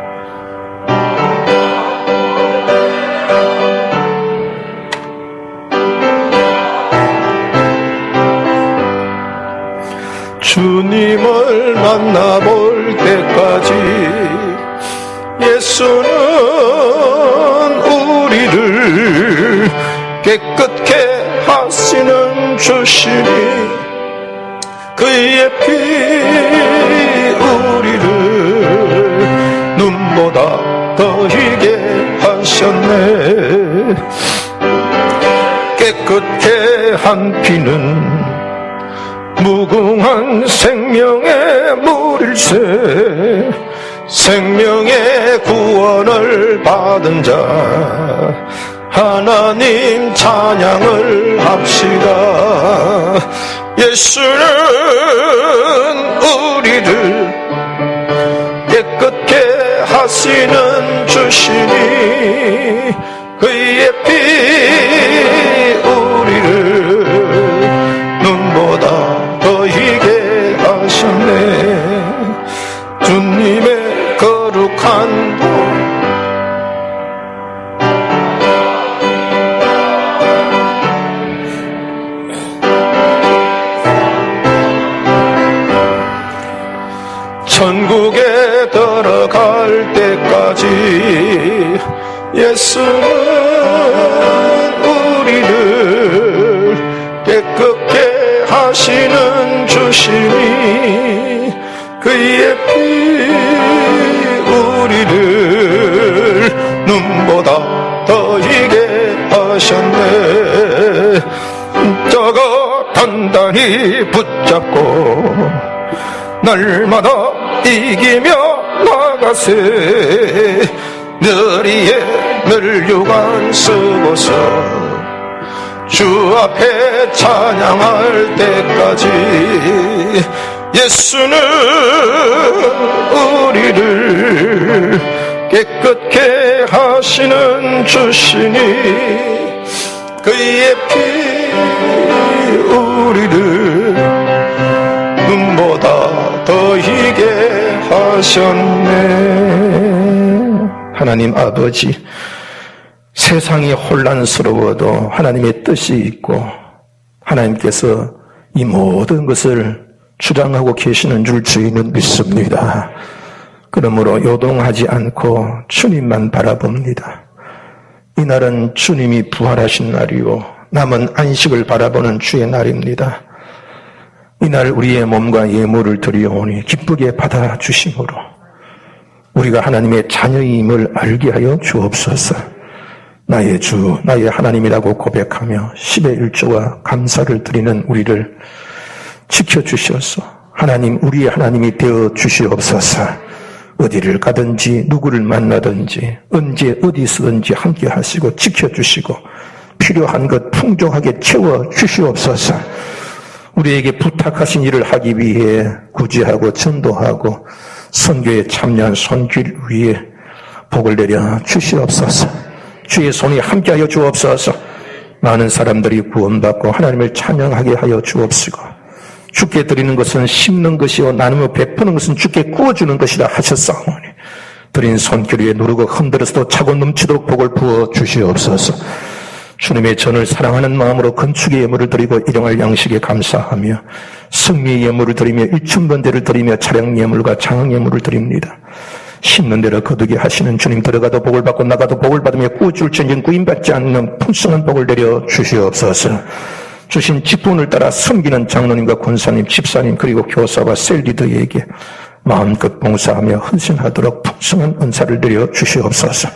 주님을 만나볼 때까지 예수는 우리를 깨끗게 하시는 주시니 그의 피 우리를 눈보다 더 희게 하셨네. 깨끗게 한 피는 무궁한 생명의 물일세. 생명의 구원을 받은 자 하나님 찬양을 합시다. 예수는 우리를 깨끗게 하시는 주시니 그의 피 우리를 눈보다 더 희게 하셨네. 주님의 거룩한 복 천국에 들어갈 때까지 예수는 우리를 깨끗게 하시는 주시니 그의 피 우리를 눈보다 더 희게 하셨네. 저거 단단히 붙잡고 날마다 이기며 나가세. 너리에 멸류관 쓰고서 주 앞에 찬양할 때까지 예수는 우리를 깨끗게 하시는 주시니 그의 피 우리를 눈보다 더 희게 하셨네. 하나님 아버지, 세상이 혼란스러워도 하나님의 뜻이 있고 하나님께서 이 모든 것을 주장하고 계시는 줄 저희는 믿습니다. 그러므로 요동하지 않고 주님만 바라봅니다. 이날은 주님이 부활하신 날이요 남은 안식을 바라보는 주의 날입니다. 이날 우리의 몸과 예물을 드리오니 기쁘게 받아주심으로 우리가 하나님의 자녀임을 알게 하여 주옵소서. 나의 주, 나의 하나님이라고 고백하며 10의 1조와 감사를 드리는 우리를 지켜주셔서 하나님, 우리의 하나님이 되어 주시옵소서. 어디를 가든지 누구를 만나든지 언제 어디서든지 함께 하시고 지켜주시고 필요한 것 풍족하게 채워주시옵소서. 우리에게 부탁하신 일을 하기 위해 구제하고 전도하고 선교에 참여한 손길 위에 복을 내려 주시옵소서. 주의 손이 함께하여 주옵소서. 많은 사람들이 구원받고 하나님을 찬양하게 하여 주옵시고 주께 드리는 것은 심는 것이요 나누며 베푸는 것은 주께 구워주는 것이라 하셨사오니 드린 손길 위에 누르고 흔들어서도 차고 넘치도록 복을 부어 주시옵소서. 주님의 전을 사랑하는 마음으로 건축의 예물을 드리고 일용할 양식에 감사하며 승리의 예물을 드리며 일천번제를 드리며 차량 예물과 장흥 예물을 드립니다. 심는 대로 거두게 하시는 주님, 들어가도 복을 받고 나가도 복을 받으며 구줄 전쟁 구인받지 않는 풍성한 복을 내려 주시옵소서. 주신 직분을 따라 섬기는 장로님과 권사님, 집사님 그리고 교사와 셀리더에게 마음껏 봉사하며 헌신하도록 풍성한 은사를 내려 주시옵소서.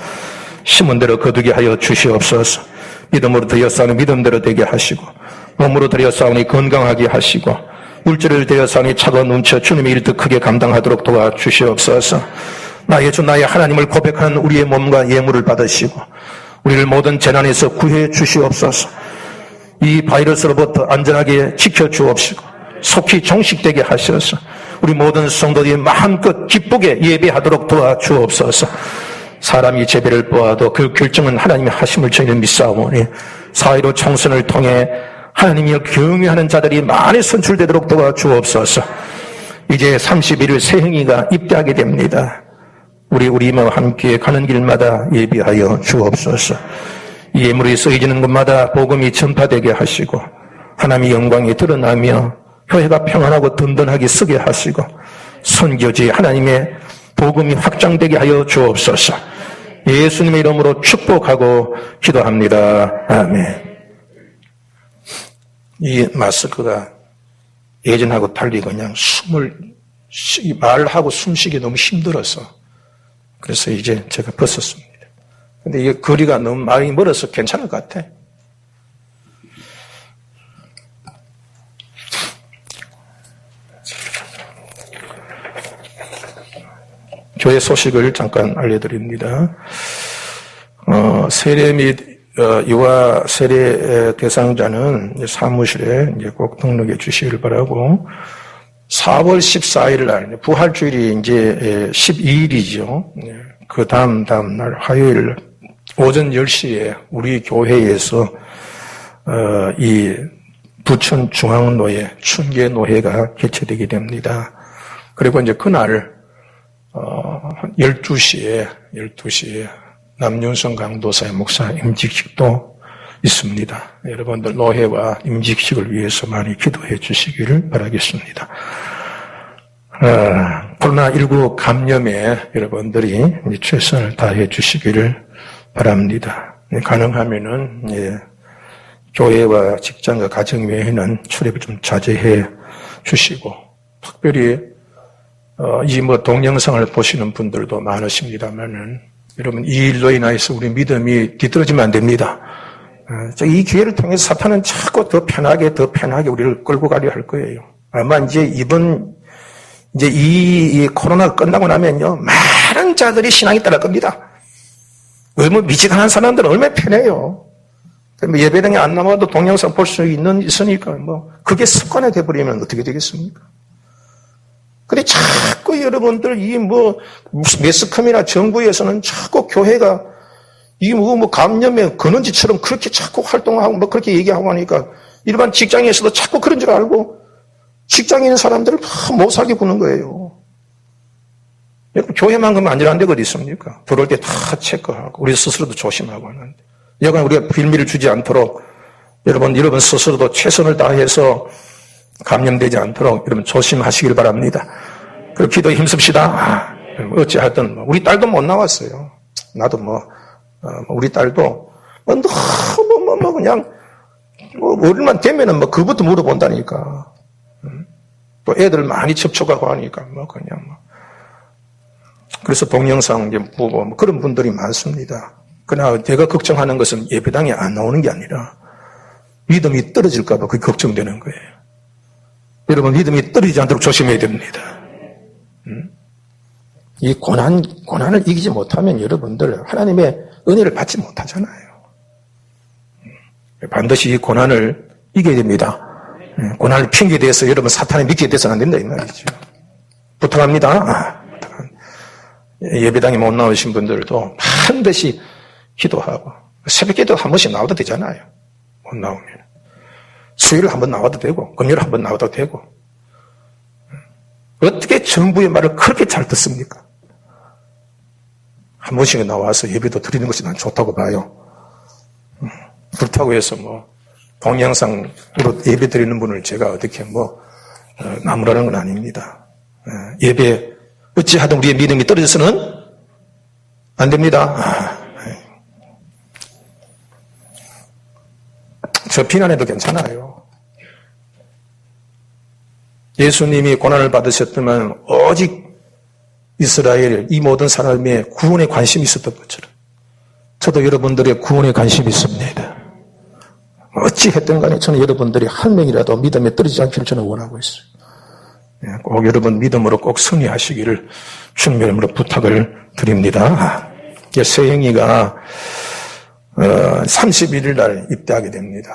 심은 대로 거두게 하여 주시옵소서. 믿음으로 드렸사오니 믿음대로 되게 하시고 몸으로 드렸사오니 건강하게 하시고 물질을 드렸사오니 차고 넘쳐 주님의 일을 더 크게 감당하도록 도와주시옵소서. 나의 주 나의 하나님을 고백하는 우리의 몸과 예물을 받으시고 우리를 모든 재난에서 구해 주시옵소서. 이 바이러스로부터 안전하게 지켜주옵시고 속히 종식되게 하셔서 우리 모든 성도들이 마음껏 기쁘게 예배하도록 도와주옵소서. 사람이 제배를 보아도 그 결정은 하나님이 하심을 저희는 믿사오니 사회로 총선을 통해 하나님이 경외하는 자들이 많이 선출되도록 도와주옵소서. 이제 31일 새행이가 입대하게 됩니다. 우리와 함께 가는 길마다 예비하여 주옵소서. 이 예물이 쓰여지는 곳마다 복음이 전파되게 하시고 하나님의 영광이 드러나며 교회가 평안하고 든든하게 쓰게 하시고 선교지 하나님의 복음이 확장되게 하여 주옵소서. 예수님의 이름으로 축복하고 기도합니다. 아멘. 이 마스크가 예전하고 달리 그냥 말하고 숨쉬기 너무 힘들어서 그래서 이제 제가 벗었습니다. 근데 이 거리가 너무 많이 멀어서 괜찮을 것 같아. 교회 소식을 잠깐 알려드립니다. 세례 및 유아 세례 대상자는 사무실에 이제 꼭 등록해 주시기를 바라고 4월 14일 날 부활주일이 이제 12일이죠. 그 다음 날 화요일 오전 10시에 우리 교회에서 이 부천중앙노회 춘계노회가 개최되게 됩니다. 그리고 이제 그날 12시에 남윤성 강도사의 목사 임직식도 있습니다. 여러분들 노회와 임직식을 위해서 많이 기도해 주시기를 바라겠습니다. 코로나19 감염에 여러분들이 최선을 다해 주시기를 바랍니다. 가능하면은 교회와 직장과 가정 외에는 출입을 좀 자제해 주시고 특별히 이 동영상을 보시는 분들도 많으십니다만은 여러분 이 일로 인해서 우리 믿음이 뒤떨어지면 안 됩니다. 이 기회를 통해서 사탄은 자꾸 더 편하게 우리를 끌고 가려 할 거예요. 아마 이제 이 코로나가 끝나고 나면요 많은 자들이 신앙이 따를 겁니다. 얼마나 미치가는 사람들은 얼마나 편해요. 예배당에 안 나와도 동영상 볼 수 있으니까 그게 습관이 돼버리면 어떻게 되겠습니까? 근데 자꾸 여러분들 매스컴이나 정부에서는 자꾸 교회가 감염에 근원지처럼 그렇게 자꾸 활동하고 그렇게 얘기하고 하니까 일반 직장에서도 자꾸 그런 줄 알고 직장에 있는 사람들을 다 못 살게 구는 거예요. 교회만 가면 안전한 데가 어디 있습니까? 들어올 때 다 체크하고 우리 스스로도 조심하고 하는데 여간 우리가 빌미를 주지 않도록 여러분 스스로도 최선을 다해서 감염되지 않도록 여러분 조심하시길 바랍니다. 그리고 기도에 힘씁시다. 어찌하든 우리 딸도 못 나왔어요. 나도 우리 딸도 너무 그냥 어릴만 되면은 그것부터 물어본다니까. 또 애들 많이 접촉하고 하니까 그냥 그래서 동영상 보고 그런 분들이 많습니다. 그러나 제가 걱정하는 것은 예배당에 안 나오는 게 아니라 믿음이 떨어질까 봐 그게 걱정되는 거예요. 여러분 믿음이 떨어지지 않도록 조심해야 됩니다. 이 고난을 이기지 못하면 여러분들 하나님의 은혜를 받지 못하잖아요. 반드시 이 고난을 이겨야 됩니다. 고난을 핑계대서 여러분 사탄에 믿게 돼서는 안 된다 이 말이죠. 부탁합니다. 예배당에 못 나오신 분들도 반드시 기도하고 새벽 기도 한 번씩 나와도 되잖아요. 못 나오면 수요일 한 번 나와도 되고 금요일 한 번 나와도 되고. 어떻게 전부의 말을 그렇게 잘 듣습니까? 한 번씩 나와서 예배도 드리는 것이 난 좋다고 봐요. 그렇다고 해서 동영상으로 예배 드리는 분을 제가 어떻게 나무라는 건 아닙니다. 예배 어찌하든 우리의 믿음이 떨어져서는 안 됩니다. 저 비난해도 괜찮아요. 예수님이 고난을 받으셨다면 오직 이스라엘 이 모든 사람의 구원에 관심이 있었던 것처럼 저도 여러분들의 구원에 관심이 있습니다. 어찌 했든 간에 저는 여러분들이 한 명이라도 믿음에 떨어지지 않기를 저는 원하고 있어요. 꼭 여러분 믿음으로 꼭 승리하시기를 주님의 이름으로 부탁을 드립니다. 세영이가 31일 날 입대하게 됩니다.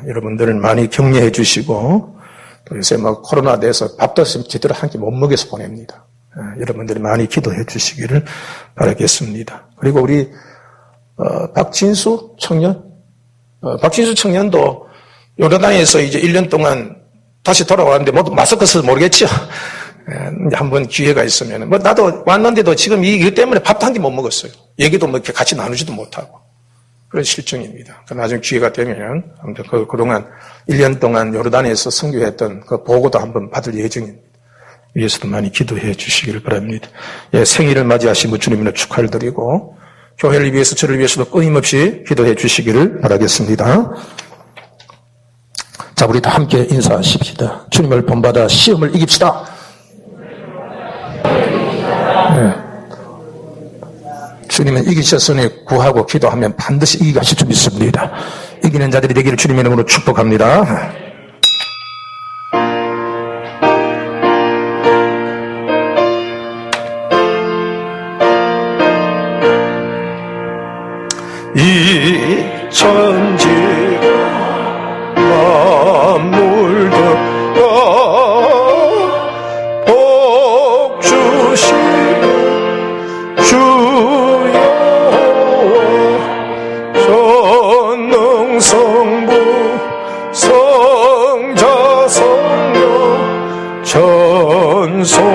여러분들은 많이 격려해 주시고 또 요새 코로나 돼서 밥도 제대로 한 끼 못 먹여서 보냅니다. 여러분들이 많이 기도해 주시기를 바라겠습니다. 그리고 우리 박진수 청년 박진수 청년도 요르단에서 이제 1년 동안 다시 돌아왔는데 마스크 써서 모르겠죠. 한번 기회가 있으면 나도 왔는데도 지금 이것 때문에 밥도 한 끼 못 먹었어요. 얘기도 이렇게 같이 나누지도 못하고 그런 실정입니다. 나중에 기회가 되면 아무튼 그동안 1년 동안 요르단에서 선교했던 그 보고도 한번 받을 예정입니다. 위해서도 많이 기도해 주시기를 바랍니다. 생일을 맞이하신 주님의 축하를 드리고 교회를 위해서 저를 위해서도 끊임없이 기도해 주시기를 바라겠습니다. 자, 우리 다 함께 인사하십시다. 주님을 본받아 시험을 이깁시다. 주님은 이기셨으니 구하고 기도하면 반드시 이기게 하실 줄 믿습니다. 이기는 자들이 되기를 주님의 이름으로 축복합니다. 이 천지가 만물도 복 주시는 주여 전능성부 성자 성령 찬송하고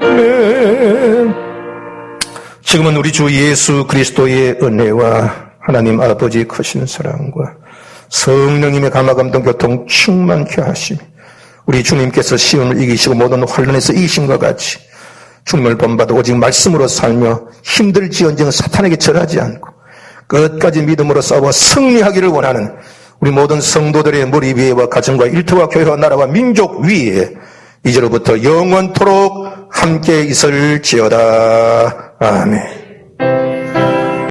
아멘. 지금은 우리 주 예수 그리스도의 은혜와 하나님 아버지의 크신 사랑과 성령님의 감화감동 교통 충만케 하시며 우리 주님께서 시험을 이기시고 모든 환난에서 이기신 것 같이 주님을 본받아 오직 말씀으로 살며 힘들지언정 사탄에게 절하지 않고 끝까지 믿음으로 싸워 승리하기를 원하는 우리 모든 성도들의 머리 위에와 가정과 일터와 교회와 나라와 민족 위에 이제로부터 영원토록 함께 있을지어다. 아멘.